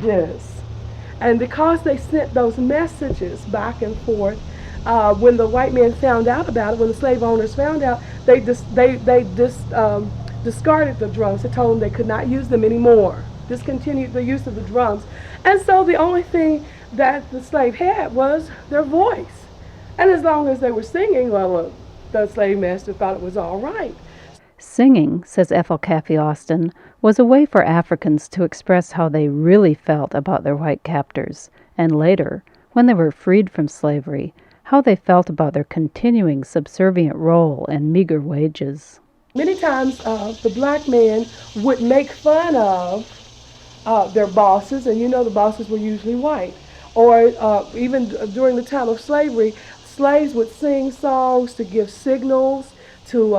Yes. And because they sent those messages back and forth, when the white men found out about it, when the slave owners found out, they discarded the drums. They told them they could not use them anymore, discontinued the use of the drums. And so the only thing that the slave had was their voice. And as long as they were singing, well, the slave master thought it was all right. Singing, says Ethel Caffie-Austin, was a way for Africans to express how they really felt about their white captors, and later, when they were freed from slavery, how they felt about their continuing subservient role and meager wages. Many times the black man would make fun of their bosses, and you know the bosses were usually white. Or even during the time of slavery, slaves would sing songs to give signals, to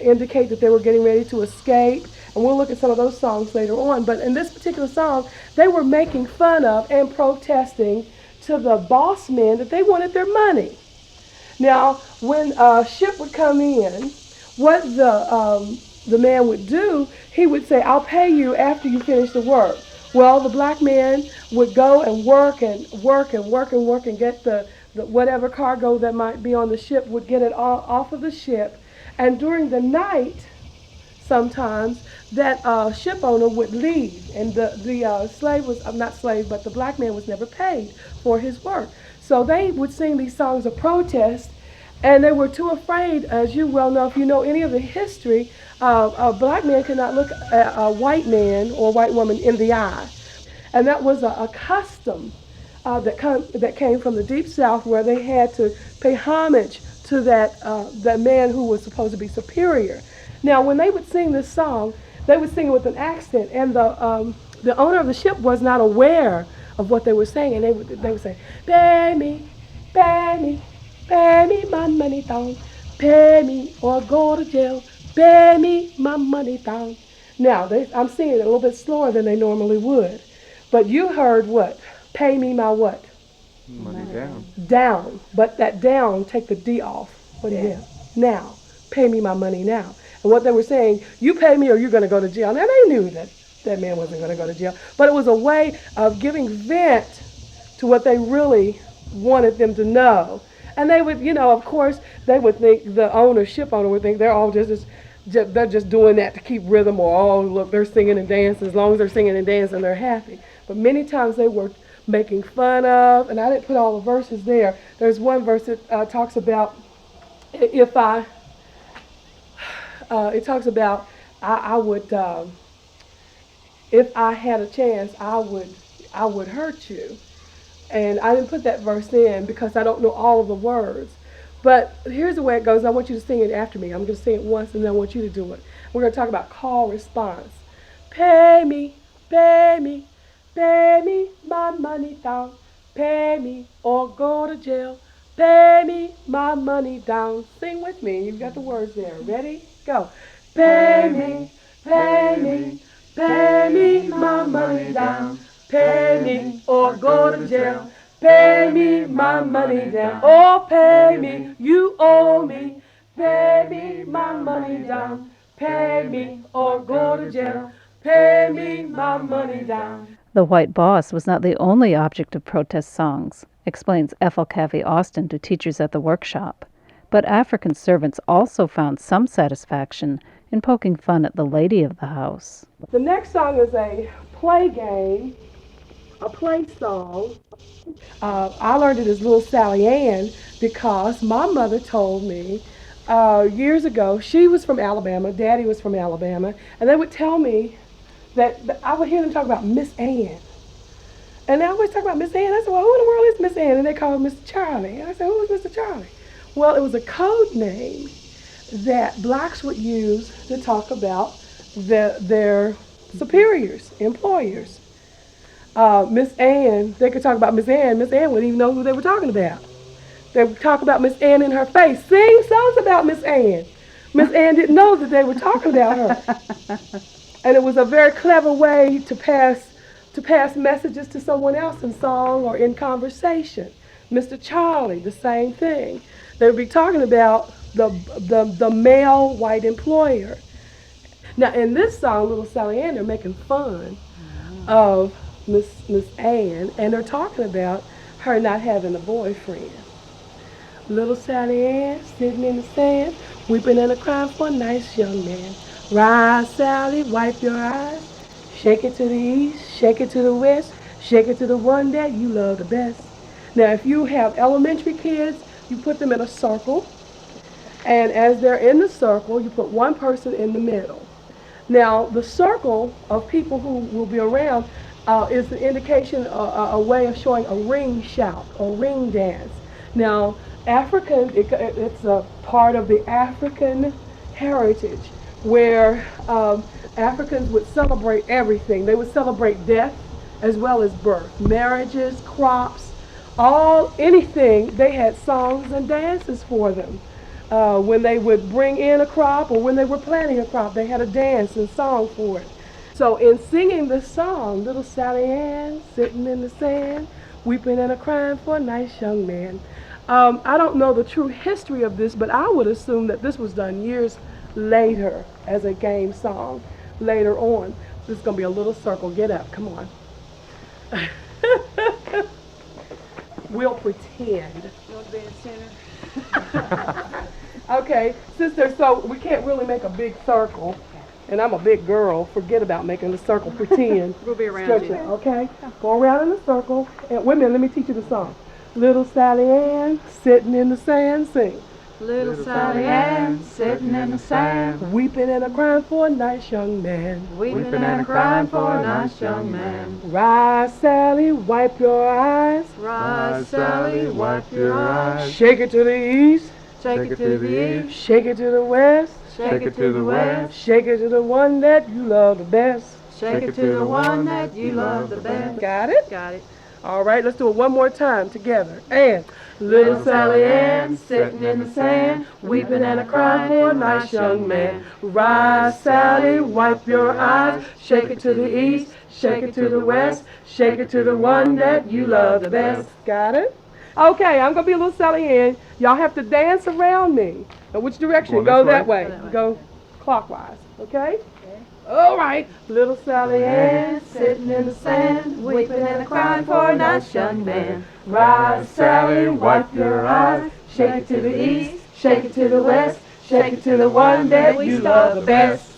indicate that they were getting ready to escape. And we'll look at some of those songs later on. But in this particular song, they were making fun of and protesting to the boss men that they wanted their money. Now, when a ship would come in, what the man would do, he would say, "I'll pay you after you finish the work." Well, the black man would go and work and work and work and work and get the whatever cargo that might be on the ship, would get it all off of the ship. And during the night, sometimes that ship owner would leave, and the slave was not slave, but the black man was never paid for his work. So they would sing these songs of protest, and they were too afraid, as you well know, if you know any of the history, a black man could not look at a white man or white woman in the eye, and that was a custom that came from the deep south, where they had to pay homage to that man who was supposed to be superior. Now, when they would sing this song, they would sing it with an accent, and the owner of the ship was not aware of what they were saying, and they would say, "Pay me, pay me, pay me my money down, pay me or go to jail, pay me my money down." Now, I'm singing it a little bit slower than they normally would, but you heard what? Pay me my what? Money down. Down. But that down, take the D off. What do you have? Now. Pay me my money now. And what they were saying, you pay me or you're going to go to jail. Now, they knew that that man wasn't going to go to jail, but it was a way of giving vent to what they really wanted them to know. And they would, of course, they would think, the owner, ship owner would think they're all they're just doing that to keep rhythm, or, oh, look, they're singing and dancing. As long as they're singing and dancing, they're happy. But many times they were making fun of, and I didn't put all the verses there. There's one verse that talks about, if I, it talks about, I would, if I had a chance, I would hurt you. And I didn't put that verse in because I don't know all of the words. But here's the way it goes. I want you to sing it after me. I'm going to sing it once, and then I want you to do it. We're going to talk about call response. Pay me, pay me, pay me my money down. Pay me or go to jail. Pay me my money down. Sing with me. You've got the words there. Ready? Go. Pay me, pay me, pay me my money down. Pay me or go to jail. Pay me my money down. Oh, pay me, you owe me. Pay me my money down. Pay me or go to jail. Pay me my money down. The white boss was not the only object of protest songs, explains Ethel Caffie-Austin to teachers at the workshop. But African servants also found some satisfaction in poking fun at the lady of the house. The next song is a play game, a play song. I learned it as Little Sally Ann because my mother told me years ago. She was from Alabama, Daddy was from Alabama, and they would tell me that I would hear them talk about Miss Ann. And they always talk about Miss Ann. I said, well, who in the world is Miss Ann? And they called her Mr. Charlie. And I said, who is Mr. Charlie? Well, it was a code name that blacks would use to talk about their superiors, employers. Miss Ann, they could talk about Miss Ann. Miss Ann wouldn't even know who they were talking about. They would talk about Miss Ann in her face, sing songs about Miss Ann. Miss Ann didn't know that they were talking about her. And it was a very clever way to pass messages to someone else in song or in conversation. Mr. Charlie, the same thing. They would be talking about the male white employer. Now, in this song, Little Sally Ann, they're making fun of Miss Ann, and they're talking about her not having a boyfriend. Little Sally Ann sitting in the sand, weeping and a crying for a nice young man. Rise, Sally, wipe your eyes. Shake it to the east, shake it to the west, shake it to the one that you love the best. Now, if you have elementary kids, you put them in a circle, and as they're in the circle, you put one person in the middle. Now, the circle of people who will be around is an indication, a way of showing a ring shout or ring dance. Now, it's a part of the African heritage where Africans would celebrate everything. They would celebrate death as well as birth, marriages, crops, anything. They had songs and dances for them. When they would bring in a crop or when they were planting a crop, they had a dance and song for it. So in singing this song, little Sally Ann sitting in the sand, weeping and a crying for a nice young man. I don't know the true history of this, but I would assume that this was done years later as a game song later on. This is going to be a little circle. Get up. Come on. We'll pretend. You want to be in the center? Okay, sister, so we can't really make a big circle. And I'm a big girl. Forget about making the circle. Pretend. We'll be around Stretch you. it, okay? Go around in a circle. And wait a minute, let me teach you the song. Little Sally Ann sitting in the sand, sing. Little Sally Ann sitting in the sand, Weeping and a crying for a nice young man. weeping and a crying for a nice young man. Rise, Sally, wipe your eyes. Rise, Sally, wipe your eyes. Shake it to the east. Shake it to the east, Shake it to the west. shake it to the west. Shake it to the one that you love the best. Shake it to the one that you love the best. Got it? Got it. All right, let's do it one more time together. And Little Sally Ann sitting in the sand, weeping and a crying for a nice young man. Rise, Sally, wipe your eyes. Shake it to the east, shake it to the west, shake it to the one that you love the best. Got it? Okay, I'm gonna be a little Sally Ann. Y'all have to dance around me. Now, which direction? Going Go this that way? way. Go clockwise. Okay? All right. Little Sally Ann Sitting in the sand, weeping and a crying for a nice young man. Rise, Sally, wipe your eyes. Shake it to the east, shake it to the west, shake it to the one that you love the best.